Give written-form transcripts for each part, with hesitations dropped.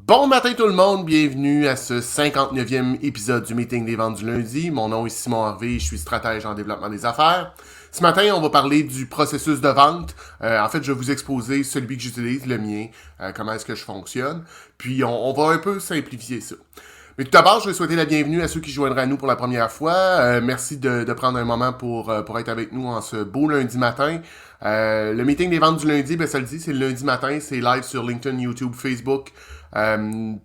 Bon matin tout le monde, bienvenue à ce 59e épisode du Meeting des ventes du lundi. Mon nom est Simon Harvey, je suis stratège en développement des affaires. Ce matin, on va parler du processus de vente. En fait, je vais vous exposer celui que j'utilise, le mien, comment est-ce que je fonctionne. Puis, on va un peu simplifier ça. Mais tout d'abord, je vais souhaiter la bienvenue à ceux qui joindraient à nous pour la première fois. Merci de prendre un moment pour être avec nous en ce beau lundi matin. Le meeting des ventes du lundi, ça le dit, c'est le lundi matin, c'est live sur LinkedIn, YouTube, Facebook à 8h,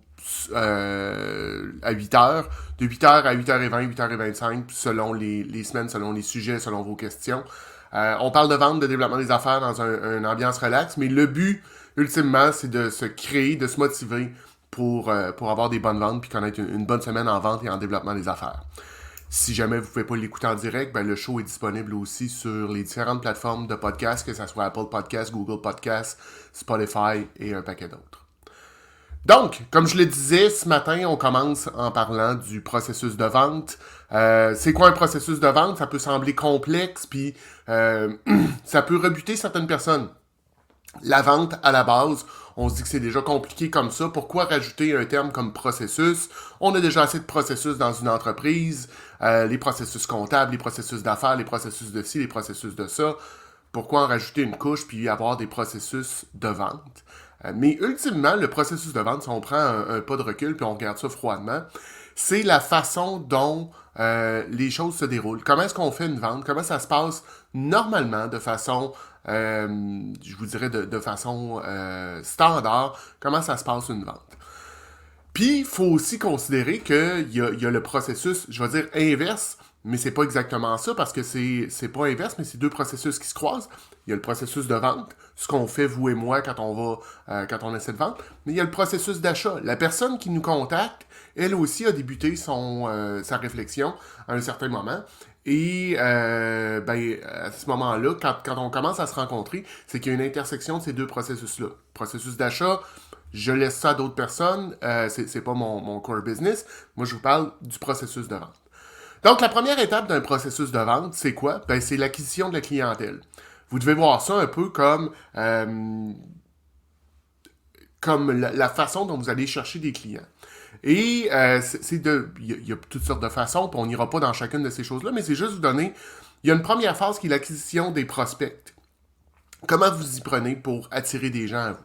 de 8h à 8h20, 8h25, selon les semaines, selon les sujets, selon vos questions. On parle de vente, de développement des affaires dans une ambiance relax, mais le but, ultimement, c'est de se créer, de se motiver pour avoir des bonnes ventes puis connaître une bonne semaine en vente et en développement des affaires. Si jamais vous ne pouvez pas l'écouter en direct, le show est disponible aussi sur les différentes plateformes de podcast, que ce soit Apple Podcasts, Google Podcasts, Spotify et un paquet d'autres. Donc, comme je le disais, ce matin, on commence en parlant du processus de vente. C'est quoi un processus de vente? Ça peut sembler complexe, puis ça peut rebuter certaines personnes. La vente, à la base, on se dit que c'est déjà compliqué comme ça. Pourquoi rajouter un terme comme processus? On a déjà assez de processus dans une entreprise. Les processus comptables, les processus d'affaires, les processus de ci, les processus de ça. Pourquoi en rajouter une couche puis avoir des processus de vente? Mais ultimement, le processus de vente, si on prend un pas de recul puis on regarde ça froidement, c'est la façon dont les choses se déroulent. Comment est-ce qu'on fait une vente? Comment ça se passe normalement de façon, je vous dirais de façon standard? Comment ça se passe une vente? Puis, il faut aussi considérer qu'il y a le processus, je vais dire inverse, mais c'est pas exactement ça parce que c'est pas inverse, mais c'est deux processus qui se croisent. Il y a le processus de vente, ce qu'on fait vous et moi quand on essaie de vendre, mais il y a le processus d'achat. La personne qui nous contacte, elle aussi a débuté sa réflexion à un certain moment. Et à ce moment-là, quand on commence à se rencontrer, c'est qu'il y a une intersection de ces deux processus-là. Processus d'achat, je laisse ça à d'autres personnes, c'est pas mon core business. Moi, je vous parle du processus de vente. Donc, la première étape d'un processus de vente, c'est quoi? C'est l'acquisition de la clientèle. Vous devez voir ça un peu comme la façon dont vous allez chercher des clients. Et il y a toutes sortes de façons, puis on n'ira pas dans chacune de ces choses-là, mais c'est juste vous donner, il y a une première phase qui est l'acquisition des prospects. Comment vous y prenez pour attirer des gens à vous?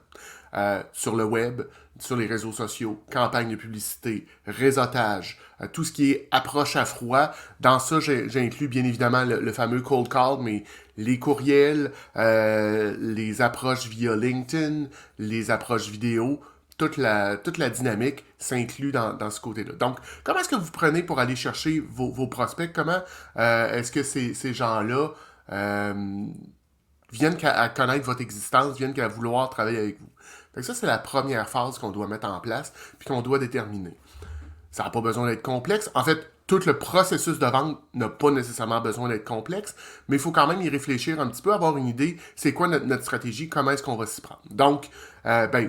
Sur le web, sur les réseaux sociaux, campagne de publicité, réseautage, tout ce qui est approche à froid. Dans ça, j'inclus bien évidemment le fameux cold call, mais les courriels, les approches via LinkedIn, les approches vidéo, toute la dynamique s'inclut dans ce côté-là. Donc, comment est-ce que vous prenez pour aller chercher vos prospects? Comment est-ce que ces gens-là viennent à connaître votre existence, viennent qu'à vouloir travailler avec vous? Fait que ça, c'est la première phase qu'on doit mettre en place puis qu'on doit déterminer. Ça n'a pas besoin d'être complexe. En fait, tout le processus de vente n'a pas nécessairement besoin d'être complexe, mais il faut quand même y réfléchir un petit peu, avoir une idée, c'est quoi notre stratégie, comment est-ce qu'on va s'y prendre. Donc,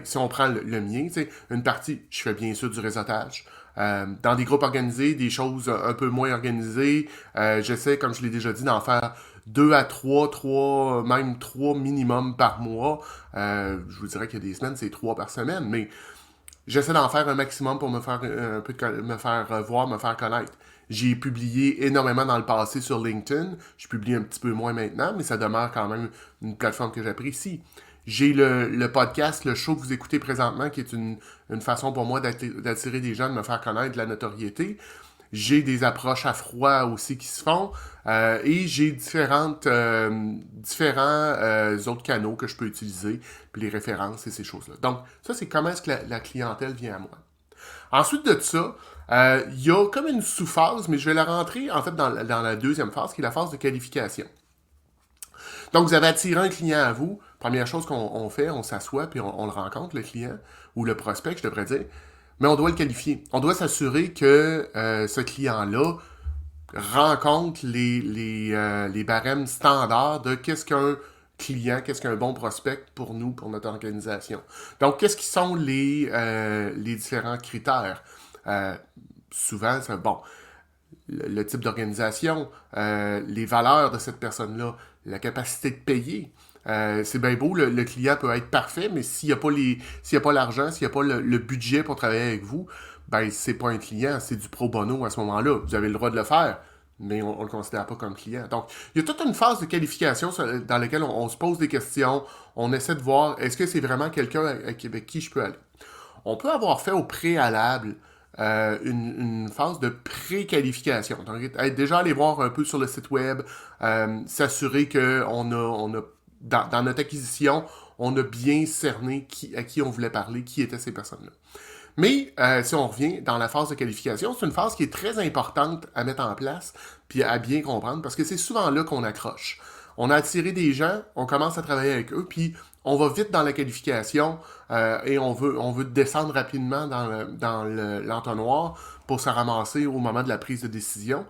si on prend le mien, une partie, je fais bien sûr du réseautage. Dans des groupes organisés, des choses un peu moins organisées, j'essaie, comme je l'ai déjà dit, d'en faire 2 à 3, même 3 minimum par mois. Je vous dirais qu'il y a des semaines, c'est 3 par semaine, mais j'essaie d'en faire un maximum pour me faire me faire voir, me faire connaître. J'ai publié énormément dans le passé sur LinkedIn. Je publie un petit peu moins maintenant, mais ça demeure quand même une plateforme que j'apprécie. J'ai le podcast, le show que vous écoutez présentement, qui est une façon pour moi d'attirer des gens, de me faire connaître de la notoriété. J'ai des approches à froid aussi qui se font. Et j'ai différents autres canaux que je peux utiliser, puis les références et ces choses-là. Donc, ça, c'est comment est-ce que la clientèle vient à moi. Ensuite de ça, il y a comme une sous-phase, mais je vais la rentrer en fait dans la deuxième phase, qui est la phase de qualification. Donc, vous avez attiré un client à vous. Première chose qu'on fait, on s'assoit, puis on le rencontre, le client, ou le prospect, je devrais dire. Mais on doit le qualifier. On doit s'assurer que ce client-là rencontre les barèmes standards de qu'est-ce qu'un client, qu'est-ce qu'un bon prospect pour nous, pour notre organisation. Donc, qu'est-ce qui sont les différents critères? Souvent, c'est bon, le type d'organisation, les valeurs de cette personne-là, la capacité de payer, C'est bien beau, le client peut être parfait, mais s'il n'y a pas l'argent, s'il n'y a pas le budget pour travailler avec vous, ben c'est pas un client, c'est du pro bono à ce moment-là. Vous avez le droit de le faire, mais on ne le considère pas comme client. Donc, il y a toute une phase de qualification dans laquelle on se pose des questions, on essaie de voir est-ce que c'est vraiment quelqu'un avec qui je peux aller. On peut avoir fait au préalable une phase de pré-qualification. Donc, être déjà allé voir un peu sur le site web, s'assurer qu'on a dans notre acquisition, on a bien cerné à qui on voulait parler, qui étaient ces personnes-là. Mais si on revient dans la phase de qualification, c'est une phase qui est très importante à mettre en place puis à bien comprendre parce que c'est souvent là qu'on accroche. On a attiré des gens, on commence à travailler avec eux, puis on va vite dans la qualification et on veut descendre rapidement dans l'entonnoir pour se ramasser au moment de la prise de décision.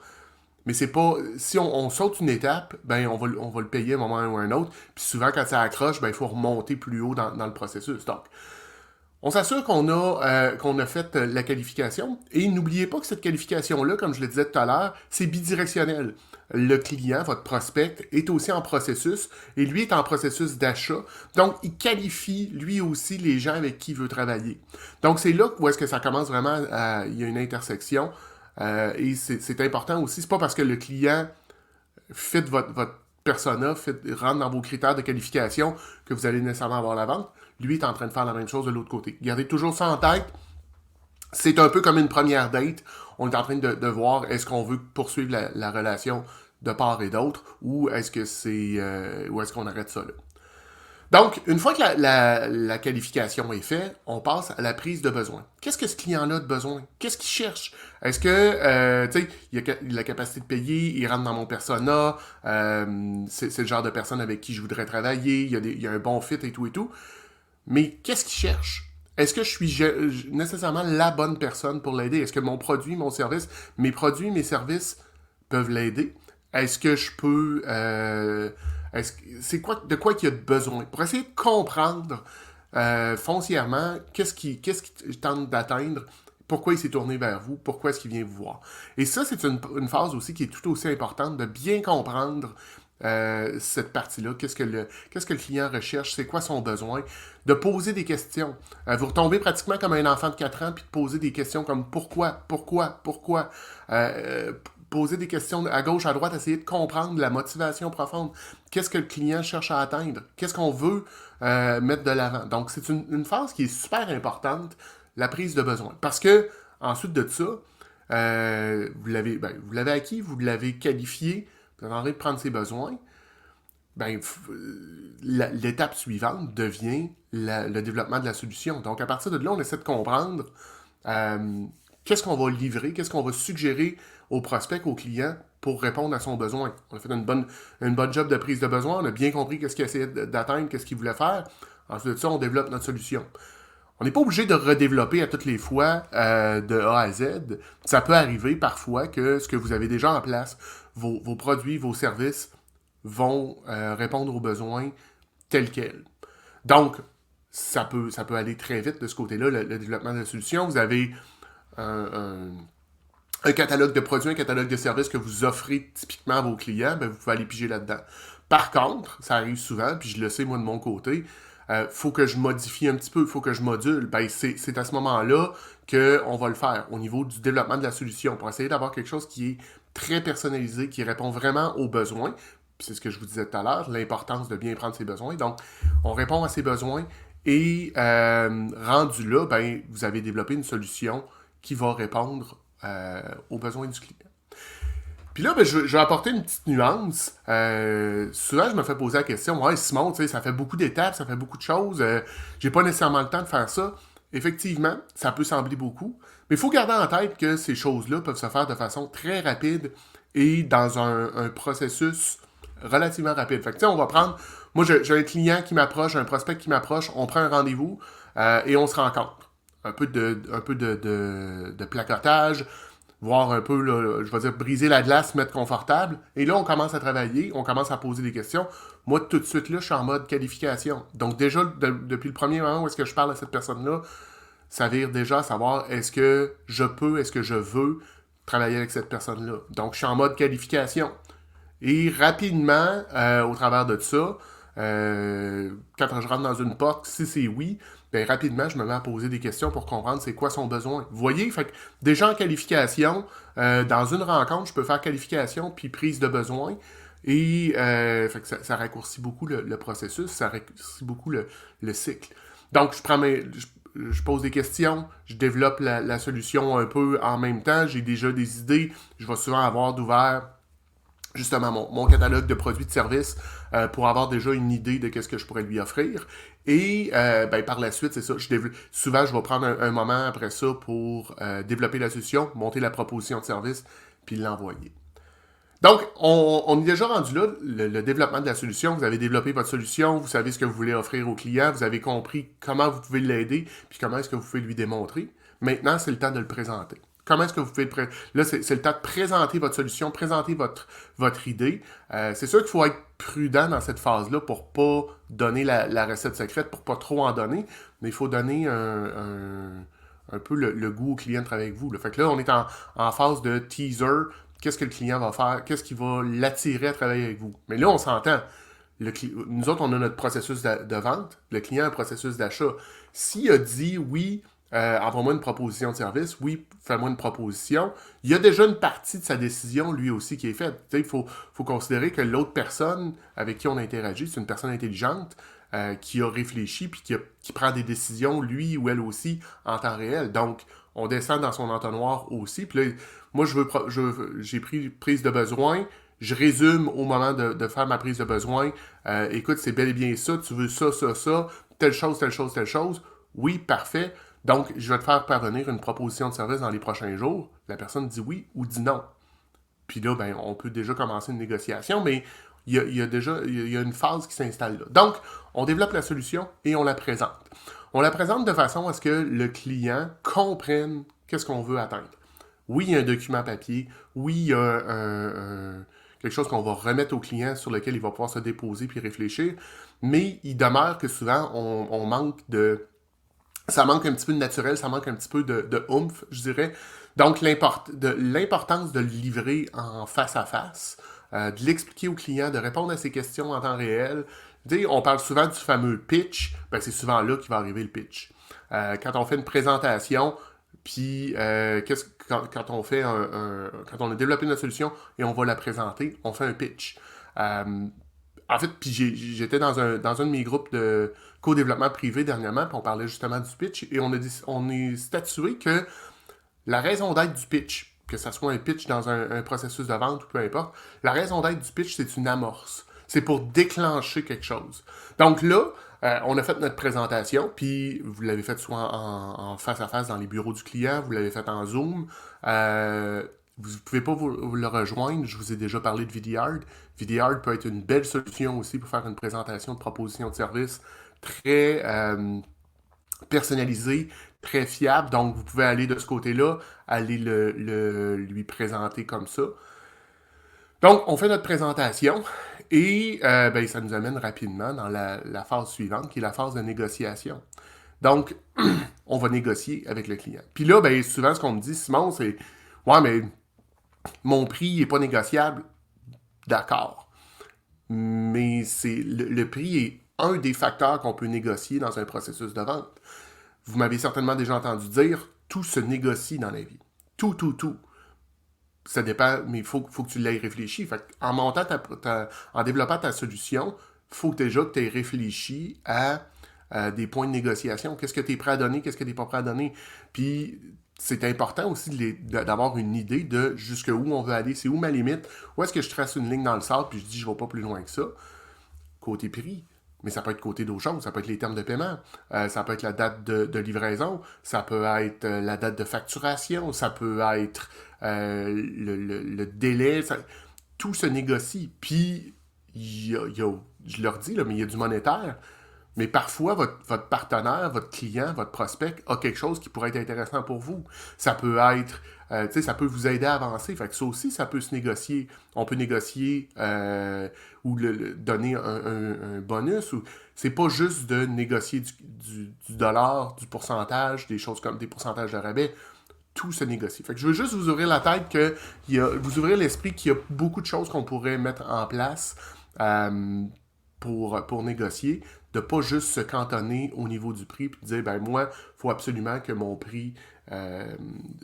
Mais c'est pas. Si on saute une étape, ben on va le payer à un moment ou à un autre. Puis souvent, quand ça accroche, ben il faut remonter plus haut dans le processus. Donc, on s'assure qu'on a fait la qualification. Et n'oubliez pas que cette qualification-là, comme je le disais tout à l'heure, c'est bidirectionnel. Le client, votre prospect, est aussi en processus et lui est en processus d'achat. Donc, il qualifie lui aussi les gens avec qui il veut travailler. Donc, c'est là où est-ce que ça commence vraiment il y a une intersection. Et c'est important aussi. C'est pas parce que le client fit votre persona, rentre dans vos critères de qualification que vous allez nécessairement avoir la vente. Lui est en train de faire la même chose de l'autre côté. Gardez toujours ça en tête. C'est un peu comme une première date. On est en train de voir est-ce qu'on veut poursuivre la relation de part et d'autre ou est-ce que ou est-ce qu'on arrête ça là. Donc, une fois que la qualification est faite, on passe à la prise de besoin. Qu'est-ce que ce client-là a de besoin? Qu'est-ce qu'il cherche? Est-ce que, tu sais, il a la capacité de payer, il rentre dans mon persona, c'est le genre de personne avec qui je voudrais travailler, il y a un bon fit et tout. Mais qu'est-ce qu'il cherche? Est-ce que je suis nécessairement la bonne personne pour l'aider? Est-ce que mon produit, mon service, mes produits, mes services peuvent l'aider? Est-ce que je peux... de quoi qu'il y a de besoin? Pour essayer de comprendre foncièrement qu'est-ce qu'il tente d'atteindre, pourquoi il s'est tourné vers vous, pourquoi est-ce qu'il vient vous voir. Et ça, c'est une phase aussi qui est tout aussi importante, de bien comprendre cette partie-là, qu'est-ce que le client recherche, c'est quoi son besoin, de poser des questions. Vous retombez pratiquement comme un enfant de 4 ans, puis de poser des questions comme pourquoi, poser des questions à gauche, à droite, essayer de comprendre la motivation profonde. Qu'est-ce que le client cherche à atteindre? Qu'est-ce qu'on veut mettre de l'avant? Donc, c'est une phase qui est super importante, la prise de besoin. Parce que, ensuite de ça, vous l'avez acquis, vous l'avez qualifié, vous avez envie de prendre ses besoins, ben, l'étape suivante devient le développement de la solution. Donc, à partir de là, on essaie de comprendre qu'est-ce qu'on va livrer, qu'est-ce qu'on va suggérer au prospect, au client, pour répondre à son besoin. On a fait une bonne job de prise de besoin, on a bien compris qu'est-ce qu'il essayait d'atteindre, qu'est-ce qu'il voulait faire. Ensuite de ça, on développe notre solution. On n'est pas obligé de redévelopper à toutes les fois de A à Z. Ça peut arriver parfois que ce que vous avez déjà en place, vos produits, vos services, vont répondre aux besoins tels quels. Donc, ça peut aller très vite de ce côté-là, le développement de la solution. Vous avez un catalogue de produits, un catalogue de services que vous offrez typiquement à vos clients, ben vous pouvez aller piger là-dedans. Par contre, ça arrive souvent, puis je le sais moi de mon côté, faut que je modifie un petit peu, faut que je module. Ben, c'est à ce moment-là qu'on va le faire au niveau du développement de la solution pour essayer d'avoir quelque chose qui est très personnalisé, qui répond vraiment aux besoins. Puis c'est ce que je vous disais tout à l'heure, l'importance de bien prendre ses besoins. Donc, on répond à ses besoins et rendu là, ben, vous avez développé une solution qui va répondre aux besoins du client. Puis là, ben, je vais apporter une petite nuance. Souvent, je me fais poser la question, ouais, Simon, tu sais, ça fait beaucoup d'étapes, ça fait beaucoup de choses, j'ai pas nécessairement le temps de faire ça. Effectivement, ça peut sembler beaucoup, mais il faut garder en tête que ces choses-là peuvent se faire de façon très rapide et dans un processus relativement rapide. Fait que, tu sais, on va prendre... Moi, j'ai un client qui m'approche, un prospect qui m'approche, on prend un rendez-vous et on se rencontre. Un peu de placotage, voir un peu, là, je vais dire, briser la glace, se mettre confortable. Et là, on commence à travailler, on commence à poser des questions. Moi, tout de suite, là, je suis en mode qualification. Donc, déjà, depuis le premier moment où est-ce que je parle à cette personne-là, ça vire déjà à savoir est-ce que je peux, est-ce que je veux travailler avec cette personne-là. Donc, je suis en mode qualification. Et rapidement, au travers de ça, Quand je rentre dans une porte, si c'est oui, ben rapidement, je me mets à poser des questions pour comprendre c'est quoi son besoin. Vous voyez, fait que déjà en qualification, dans une rencontre, je peux faire qualification puis prise de besoin. Et fait que ça raccourcit beaucoup le processus, ça raccourcit beaucoup le cycle. Donc, je pose des questions, je développe la solution un peu en même temps, j'ai déjà des idées, je vais souvent avoir d'ouvert justement mon catalogue de produits de services pour avoir déjà une idée de qu'est-ce que je pourrais lui offrir. Et ben, par la suite, c'est ça. Souvent, je vais prendre un moment après ça pour développer la solution, monter la proposition de service, puis l'envoyer. Donc, on est déjà rendu là, le développement de la solution. Vous avez développé votre solution, vous savez ce que vous voulez offrir au client, vous avez compris comment vous pouvez l'aider, puis comment est-ce que vous pouvez lui démontrer. Maintenant, c'est le temps de le présenter. Comment est-ce que vous pouvez Là, c'est le temps de présenter votre solution, présenter votre idée. C'est sûr qu'il faut être prudent dans cette phase-là pour pas donner la recette secrète, pour pas trop en donner, mais il faut donner un peu le goût au client de travailler avec vous. Là. Fait que là, on est en phase de teaser. Qu'est-ce que le client va faire? Qu'est-ce qui va l'attirer à travailler avec vous? Mais là, on s'entend. Nous autres, on a notre processus de vente. Le client a un processus d'achat. S'il a dit oui, envoie-moi une proposition de service, oui, fais-moi une proposition, il y a déjà une partie de sa décision, lui aussi, qui est faite. Il faut considérer que l'autre personne avec qui on interagit, c'est une personne intelligente qui a réfléchi puis qui prend des décisions, lui ou elle aussi, en temps réel. Donc, on descend dans son entonnoir aussi. Puis là, moi, j'ai pris prise de besoin. Je résume au moment de faire ma prise de besoin. Écoute, c'est bel et bien ça. Tu veux ça, ça, ça. Telle chose, telle chose, telle chose. Oui, parfait. Donc, je vais te faire parvenir une proposition de service dans les prochains jours. La personne dit oui ou dit non. Puis là, ben, on peut déjà commencer une négociation, mais il y a déjà une phase qui s'installe là. Donc, on développe la solution et on la présente. On la présente de façon à ce que le client comprenne qu'est-ce qu'on veut atteindre. Oui, il y a un document papier. Oui, il y a quelque chose qu'on va remettre au client sur lequel il va pouvoir se déposer puis réfléchir. Mais il demeure que souvent, on manque de... Ça manque un petit peu de naturel, ça manque un petit peu de oomph, je dirais. Donc, l'importance de le livrer en face à face, de l'expliquer au client, de répondre à ses questions en temps réel. On parle souvent du fameux pitch, ben c'est souvent là qu'il va arriver le pitch. Quand on fait une présentation, puis quand on fait quand on a développé notre solution et on va la présenter, on fait un pitch. En fait, puis j'étais dans un de mes groupes de co-développement privé dernièrement, puis on parlait justement du pitch, et on est statué que la raison d'être du pitch, que ce soit un pitch dans un processus de vente ou peu importe, la raison d'être du pitch, c'est une amorce. C'est pour déclencher quelque chose. Donc là, on a fait notre présentation, puis vous l'avez fait soit en face à face dans les bureaux du client, vous l'avez fait en Zoom. Vous ne pouvez pas vous le rejoindre, je vous ai déjà parlé de Vidyard. Vidyard peut être une belle solution aussi pour faire une présentation de proposition de service très personnalisée, très fiable. Donc, vous pouvez aller de ce côté-là, aller lui présenter comme ça. Donc, on fait notre présentation et ben, ça nous amène rapidement dans la phase suivante, qui est la phase de négociation. Donc, on va négocier avec le client. Puis là, ben, souvent, ce qu'on me dit, Simon, c'est « Ouais, mais mon prix n'est pas négociable. » D'accord. Mais le prix est un des facteurs qu'on peut négocier dans un processus de vente. Vous m'avez certainement déjà entendu dire, tout se négocie dans la vie. Tout, tout, tout. Ça dépend, mais il faut que tu l'aies réfléchi. Fait en montant en développant ta solution, il faut déjà que tu aies réfléchi à des points de négociation. Qu'est-ce que tu es prêt à donner, qu'est-ce que tu n'es pas prêt à donner. Puis c'est important aussi d'avoir une idée de jusqu'où on veut aller, c'est où ma limite, où est-ce que je trace une ligne dans le sable, puis je dis je ne vais pas plus loin que ça. Côté prix. Mais ça peut être côté d'autres choses, ça peut être les termes de paiement, ça peut être la date de livraison, ça peut être la date de facturation, ça peut être le délai, tout se négocie. Puis, je leur dis, là, mais il y a du monétaire. Mais parfois, votre partenaire, votre client, votre prospect a quelque chose qui pourrait être intéressant pour vous. Ça peut être, ça peut vous aider à avancer. Fait que ça aussi, ça peut se négocier. On peut négocier ou donner un bonus. C'est pas juste de négocier du dollar, du pourcentage, des choses comme des pourcentages de rabais. Tout se négocie. Fait que je veux juste vous ouvrir la tête, vous ouvrir l'esprit qu'il y a beaucoup de choses qu'on pourrait mettre en place. pour négocier, de pas juste se cantonner au niveau du prix puis de dire, ben moi, il faut absolument que mon prix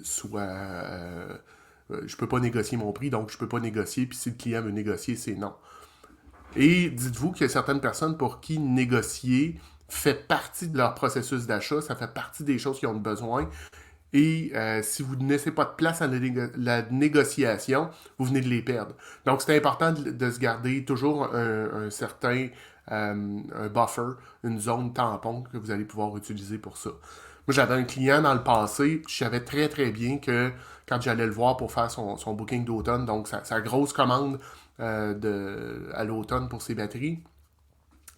soit... je peux pas négocier mon prix, donc je peux pas négocier, puis si le client veut négocier, c'est non. Et dites-vous qu'il y a certaines personnes pour qui négocier fait partie de leur processus d'achat, ça fait partie des choses qu'ils ont besoin. Et si vous ne laissez pas de place à la négociation, vous venez de les perdre. Donc, c'est important de se garder toujours un certain un buffer, une zone tampon que vous allez pouvoir utiliser pour ça. Moi, j'avais un client dans le passé, je savais très très bien que quand j'allais le voir pour faire son booking d'automne, donc sa grosse commande à l'automne pour ses batteries,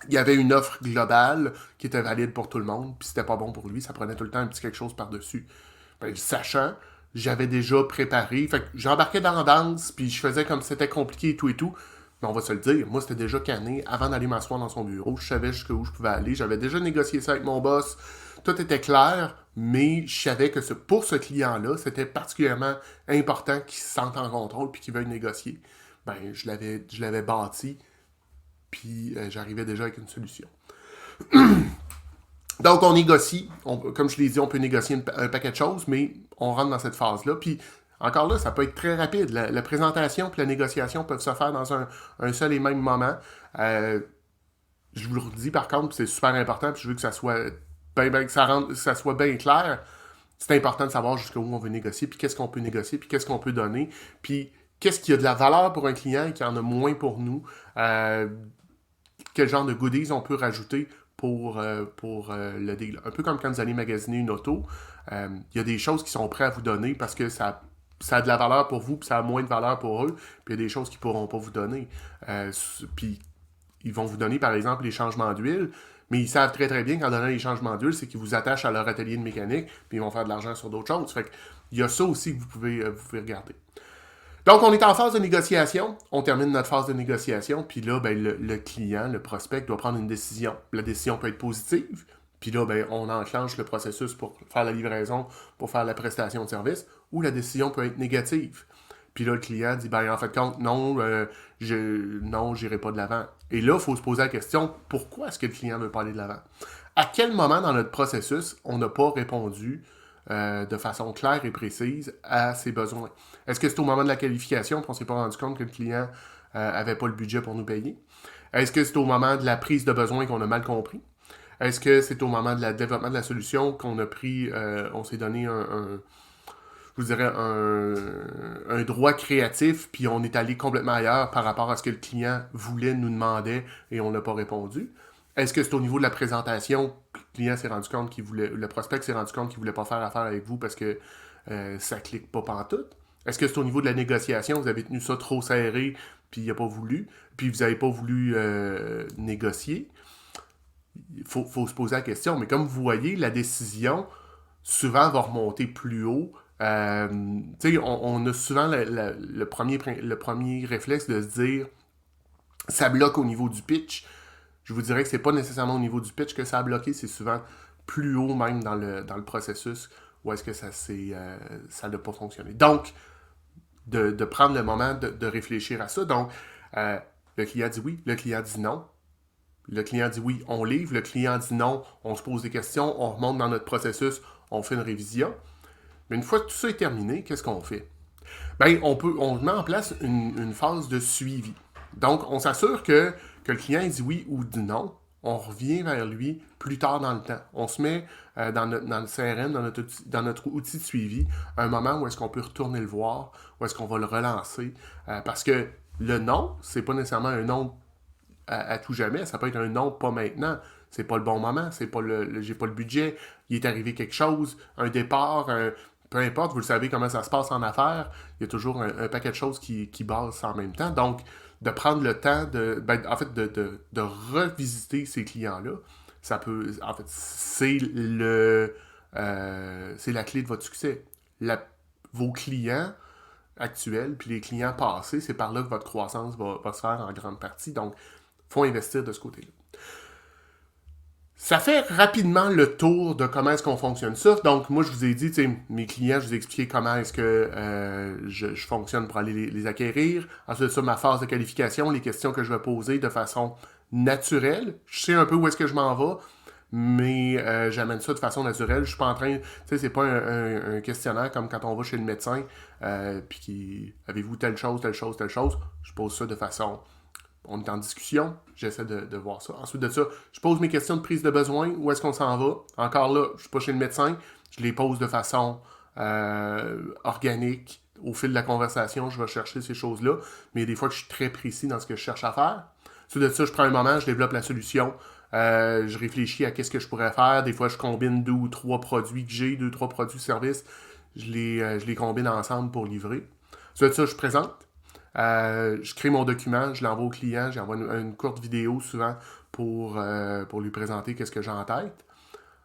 il y avait une offre globale qui était valide pour tout le monde, puis c'était pas bon pour lui, ça prenait tout le temps un petit quelque chose par-dessus. Ben, sachant, j'avais déjà préparé, fait que j'embarquais dans la danse, puis je faisais comme si c'était compliqué et tout, mais on va se le dire, moi c'était déjà canné avant d'aller m'asseoir dans son bureau, je savais jusqu'où je pouvais aller, j'avais déjà négocié ça avec mon boss, tout était clair, mais je savais que pour ce client-là, c'était particulièrement important qu'il se sente en contrôle puis qu'il veuille négocier. Ben, je l'avais bâti, puis j'arrivais déjà avec une solution. Donc, on négocie. Comme je l'ai dit, on peut négocier un paquet de choses, mais on rentre dans cette phase-là. Puis, encore là, ça peut être très rapide. La présentation et la négociation peuvent se faire dans un seul et même moment. Je vous le redis, par contre, c'est super important, puis je veux que ça soit que ça soit bien clair. C'est important de savoir jusqu'où on veut négocier, puis qu'est-ce qu'on peut négocier, puis qu'est-ce qu'on peut donner, puis qu'est-ce qui a de la valeur pour un client et qui en a moins pour nous. Quel genre de goodies on peut rajouter pour le deal. Un peu comme quand vous allez magasiner une auto, il y a des choses qui sont prêts à vous donner parce que ça a de la valeur pour vous, puis ça a moins de valeur pour eux, puis il y a des choses qu'ils ne pourront pas vous donner. Puis ils vont vous donner, par exemple, les changements d'huile, mais ils savent très très bien qu'en donnant les changements d'huile, c'est qu'ils vous attachent à leur atelier de mécanique, puis ils vont faire de l'argent sur d'autres choses. Fait que, il y a ça aussi que vous pouvez regarder. Donc, on est en phase de négociation. On termine notre phase de négociation. Puis là, ben, le client, le prospect, doit prendre une décision. La décision peut être positive. Puis là, ben, on enclenche le processus pour faire la livraison, pour faire la prestation de service. Ou la décision peut être négative. Puis là, le client dit, ben, en fait, compte, non, j'irai pas de l'avant. Et là, il faut se poser la question, pourquoi est-ce que le client ne veut pas aller de l'avant? À quel moment dans notre processus, on n'a pas répondu de façon claire et précise à ses besoins? Est-ce que c'est au moment de la qualification qu'on ne s'est pas rendu compte que le client n'avait pas le budget pour nous payer? Est-ce que c'est au moment de la prise de besoin qu'on a mal compris? Est-ce que c'est au moment de la développement de la solution qu'on a pris, on s'est donné je vous dirais, un droit créatif, puis on est allé complètement ailleurs par rapport à ce que le client voulait, nous demandait, et on n'a pas répondu? Est-ce que c'est au niveau de la présentation que le client s'est rendu compte qu'il voulait, le prospect s'est rendu compte qu'il voulait pas faire affaire avec vous parce que ça clique pas pantoute? Est-ce que c'est au niveau de la négociation, vous avez tenu ça trop serré, puis il n'a pas voulu, puis vous n'avez pas voulu négocier? Il faut se poser la question, mais comme vous voyez, la décision souvent va remonter plus haut. On a souvent le premier réflexe de se dire ça bloque au niveau du pitch. Je vous dirais que c'est pas nécessairement au niveau du pitch que ça a bloqué, c'est souvent plus haut même dans le processus où est-ce que ça n'a pas fonctionné. Donc, de prendre le moment de réfléchir à ça. Donc, le client dit oui, le client dit non. Le client dit oui, on livre. Le client dit non, on se pose des questions, on remonte dans notre processus, on fait une révision. Mais une fois que tout ça est terminé, qu'est-ce qu'on fait? Ben, on met en place une phase de suivi. Donc, on s'assure que le client dit oui ou dit non. On revient vers lui plus tard dans le temps. On se met dans le CRM, dans notre outil de suivi, un moment où est-ce qu'on peut retourner le voir, où est-ce qu'on va le relancer. Parce que le non, c'est pas nécessairement un non à tout jamais. Ça peut être un non pas maintenant. C'est pas le bon moment. C'est pas j'ai pas le budget. Il est arrivé quelque chose, un départ, peu importe, vous le savez comment ça se passe en affaires, il y a toujours un paquet de choses qui basent en même temps. Donc, de prendre le temps de revisiter ces clients-là, ça peut. En fait, c'est la clé de votre succès. Vos clients actuels, puis les clients passés, c'est par là que votre croissance va se faire en grande partie. Donc, il faut investir de ce côté-là. Ça fait rapidement le tour de comment est-ce qu'on fonctionne ça. Donc, moi, je vous ai dit, mes clients, je vous ai expliqué comment est-ce que je fonctionne pour aller les acquérir. Ensuite de ça, ma phase de qualification, les questions que je vais poser de façon naturel. Je sais un peu où est-ce que je m'en vais, mais j'amène ça de façon naturelle. Je suis pas en train... Tu sais, c'est pas un questionnaire comme quand on va chez le médecin, puis qui... Avez-vous telle chose, telle chose, telle chose? Je pose ça de façon... On est en discussion, j'essaie de voir ça. Ensuite de ça, je pose mes questions de prise de besoin, où est-ce qu'on s'en va. Encore là, je suis pas chez le médecin, je les pose de façon organique. Au fil de la conversation, je vais chercher ces choses-là, mais il y a des fois que je suis très précis dans ce que je cherche à faire. Ensuite de ça, je prends un moment, je développe la solution, je réfléchis à qu'est-ce que je pourrais faire. Des fois, je combine 2 ou 3 produits que j'ai, 2 ou 3 produits services, je les combine ensemble pour livrer. Ensuite de ça, je présente. Je crée mon document, je l'envoie au client, j'envoie une courte vidéo souvent pour lui présenter qu'est-ce que j'ai en tête.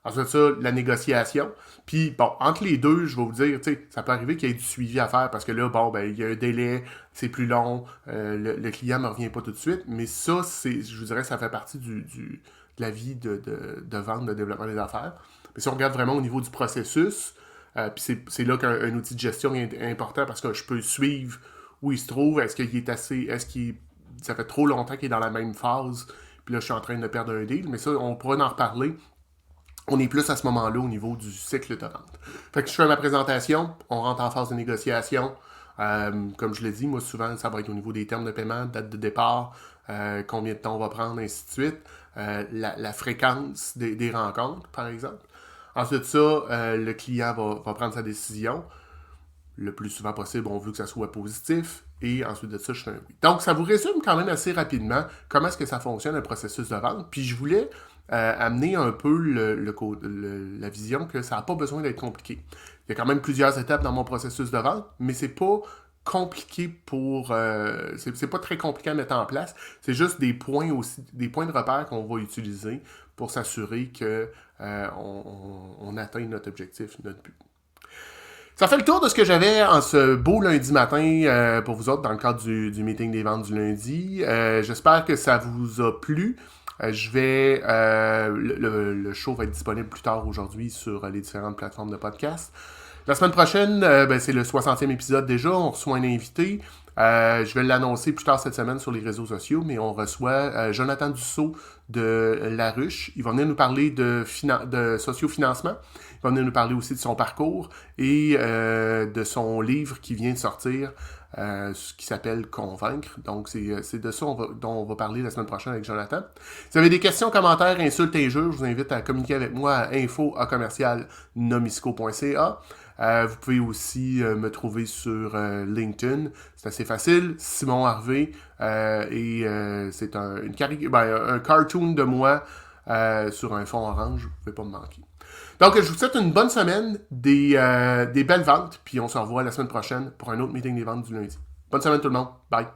Ensuite ça, la négociation. Puis, bon, entre les deux, je vais vous dire, tu sais, ça peut arriver qu'il y ait du suivi à faire parce que là, bon, ben, il y a un délai, c'est plus long, le client ne me revient pas tout de suite, mais ça, je vous dirais, ça fait partie de la vie de vente, de développement des affaires. Mais si on regarde vraiment au niveau du processus, puis c'est là qu'un outil de gestion est important parce que je peux suivre où il se trouve, est-ce qu'il est assez, ça fait trop longtemps qu'il est dans la même phase, puis là, je suis en train de perdre un deal, mais ça, on pourra en reparler. On est plus à ce moment-là au niveau du cycle de vente. Fait que je fais ma présentation, on rentre en phase de négociation. Comme je l'ai dit, moi souvent, ça va être au niveau des termes de paiement, date de départ, combien de temps on va prendre, ainsi de suite. La fréquence des rencontres, par exemple. Ensuite de ça, le client va prendre sa décision. Le plus souvent possible, on veut que ça soit positif. Et ensuite de ça, je fais un oui. Donc, ça vous résume quand même assez rapidement comment est-ce que ça fonctionne, un processus de vente. Puis, je voulais amener un peu la vision que ça n'a pas besoin d'être compliqué. Il y a quand même plusieurs étapes dans mon processus de vente, mais c'est pas compliqué c'est pas très compliqué à mettre en place. C'est juste des points aussi, des points de repère qu'on va utiliser pour s'assurer que on atteint notre objectif, notre but. Ça fait le tour de ce que j'avais en ce beau lundi matin pour vous autres dans le cadre du meeting des ventes du lundi. J'espère que ça vous a plu. Le show va être disponible plus tard aujourd'hui sur les différentes plateformes de podcast. La semaine prochaine, c'est le 60e épisode déjà. On reçoit un invité. Je vais l'annoncer plus tard cette semaine sur les réseaux sociaux, mais on reçoit Jonathan Dussault de La Ruche. Il va venir nous parler de sociofinancement. Il va venir nous parler aussi de son parcours et de son livre qui vient de sortir, qui s'appelle Convaincre. Donc, c'est de ça dont on va parler la semaine prochaine avec Jonathan. Si vous avez des questions, commentaires, insultes, injures, je vous invite à communiquer avec moi à info@nomisco.ca. Vous pouvez aussi me trouver sur LinkedIn. C'est assez facile. Simon Harvey. C'est un cartoon de moi sur un fond orange. Vous ne pouvez pas me manquer. Donc, je vous souhaite une bonne semaine, des belles ventes, puis on se revoit la semaine prochaine pour un autre meeting des ventes du lundi. Bonne semaine tout le monde. Bye!